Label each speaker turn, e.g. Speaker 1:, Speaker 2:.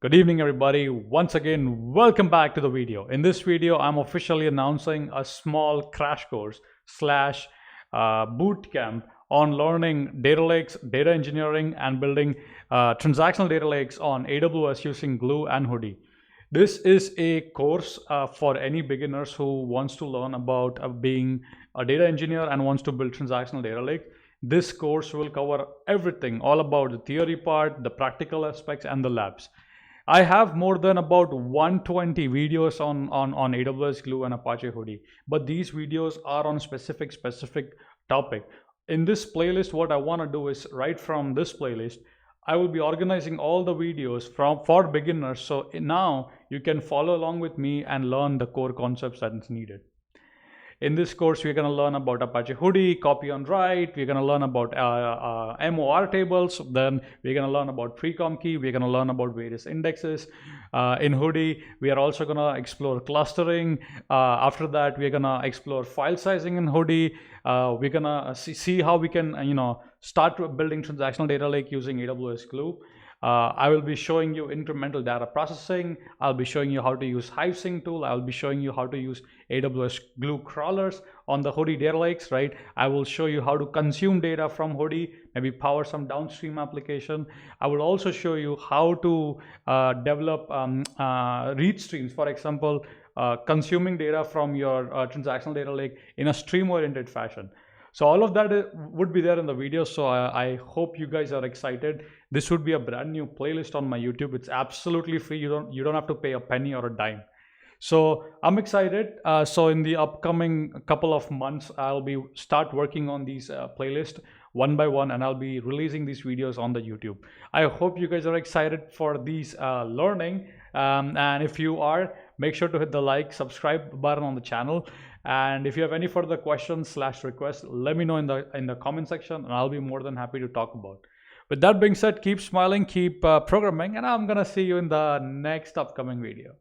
Speaker 1: Good evening, everybody. Once again, welcome back to the video. In this video, I'm officially announcing a small crash course slash boot camp on learning data lakes, data engineering, and building transactional data lakes on AWS using Glue and Hudi. This is a course for any beginners who wants to learn about being a data engineer and wants to build transactional data lake. This course will cover everything, all about the theory part, the practical aspects, and the labs. I have more than about 120 videos on AWS Glue and Apache Hudi, but these videos are on specific topic. In this playlist, what I want to do is right from this playlist, I will be organizing all the videos for beginners. So now you can follow along with me and learn the core concepts that is needed. In this course, we're going to learn about Apache Hudi, copy on write. We're going to learn about MOR tables. Then we're going to learn about pre-com key. We're going to learn about various indexes. In Hudi, we are also going to explore clustering. After that, we're going to explore file sizing in Hudi. We're going to see how we can, start building transactional data lake using AWS Glue. I will be showing you incremental data processing. I'll be showing you how to use HiveSync tool. I'll be showing you how to use AWS Glue crawlers on the Hudi data lakes, right? I will show you how to consume data from Hudi, maybe power some downstream application. I will also show you how to develop read streams, for example, consuming data from your transactional data lake in a stream-oriented fashion. So all of that would be there in the video. So I hope you guys are excited. This would be a brand new playlist on my YouTube. It's absolutely free. You don't have to pay a penny or a dime. So I'm excited. So in the upcoming couple of months, I'll be start working on these playlists one by one, and I'll be releasing these videos on the YouTube. I hope you guys are excited for these learning. And if you are, make sure to hit the like, subscribe button on the channel. And if you have any further questions / requests, let me know in the comment section, and I'll be more than happy to talk about. With that being said, keep smiling, keep programming, and I'm gonna see you in the next upcoming video.